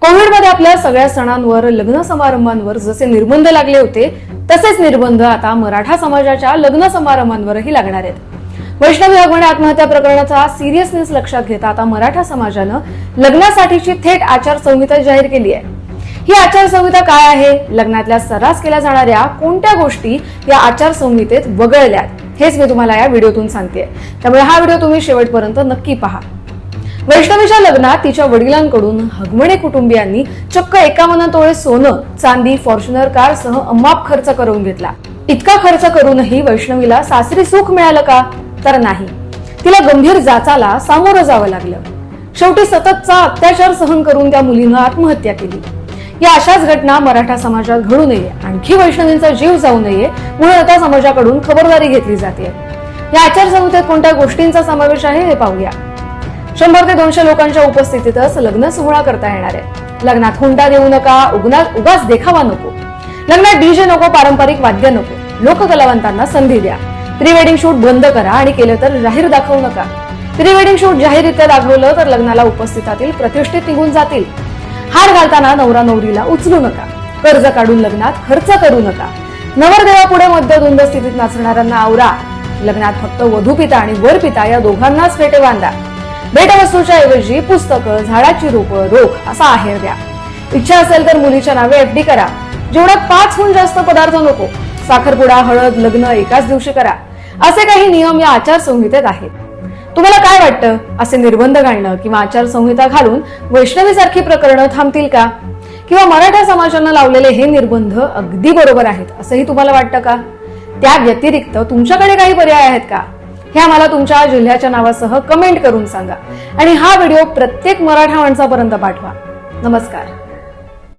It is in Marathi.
कोविडमध्ये आपल्या सगळ्या सणांवर, लग्न समारंभांवर जसे निर्बंध लागले होते तसेच निर्बंध आता मराठा समाजाच्या लग्न समारंभांवरही लागणार आहेत। वैष्णवी हगवणे आत्महत्या प्रकरणाचा सिरियसनेस लक्षात घेता आता मराठा समाजानं लग्नासाठीची थेट आचारसंहिता जाहीर केली आहे। ही आचारसंहिता काय आहे, लग्नातल्या सर्रास केल्या जाणाऱ्या कोणत्या गोष्टी या आचारसंहितेत वगळल्यात हेच मी तुम्हाला या व्हिडिओतून सांगते, त्यामुळे हा व्हिडिओ तुम्ही शेवटपर्यंत नक्की पहा। वैष्णवीच्या लग्नात तिच्या वडिलांकडून हगवणे कुटुंबियांनी चक्क 51 तोळे सोनं, चांदी, फॉर्च्युनर कारसह अमाप खर्च करून घेतला। इतका खर्च करूनही वैष्णवीला सासरी सुख मिळालं का? तर नाही, तिला गंभीर जाचाला सामोरं जावं लागलं। शेवटी सततचा अत्याचार सहन करून त्या मुलीनं आत्महत्या केली। या अशाच घटना मराठा समाजात घडू नये, आणखी वैष्णवींचा जीव जाऊ नये म्हणून आता समाजाकडून खबरदारी घेतली जाते। या आचारसंहितेत कोणत्या गोष्टींचा समावेश आहे हे पाहूया। 100 ते 200 लोकांच्या उपस्थितीतच लग्न सोहळा करता येणार आहे। लग्नात हुंडा देऊ नका, उगाच देखावा नको, लग्नात डीजे नको, पारंपरिक वाद्य नको, लोककलावंतांना संधी द्या। प्री वेडिंग शूट बंद करा आणि केलं तर जाहीर दाखवू नका। प्री वेडिंग शूट जाहीररित्या दाखवलं तर लग्नाला उपस्थितातील प्रतिष्ठित निघून जातील। हार घालताना नवरा नवरीला उचलू नका, कर्ज काढून लग्नात खर्च करू नका, नवरदेवापुढे मध्यधुंद स्थितीत नाचणाऱ्यांना आवरा। लग्नात फक्त वधूपिता आणि वरपिता या दोघांनाच फेटे बांधा। भेटवस्तूच्या ऐवजी पुस्तकं, झाडाची रोपं, रोख असा आहेर द्या। इच्छा असेल तर मुलीच्या नावे एफडी करा। जेवढ्यात 5हून जास्त पदार्थ नको, साखरपुडा, हळद, लग्न एकाच दिवशी करा, असे काही नियम या आचारसंहितेत आहेत। तुम्हाला काय वाटतं, असे निर्बंध घालणं किंवा आचारसंहिता घालून वैष्णवीसारखी प्रकरणं थांबतील का? किंवा मराठा समाजानं लावलेले हे निर्बंध अगदी बरोबर आहेत असंही तुम्हाला वाटतं का? त्या व्यतिरिक्त तुमच्याकडे काही पर्याय आहेत का? हे आम्हाला तुमच्या जिल्ह्याच्या नावासह कमेंट करून सांगा आणि हा व्हिडिओ प्रत्येक मराठा माणसापर्यंत पाठवा। नमस्कार।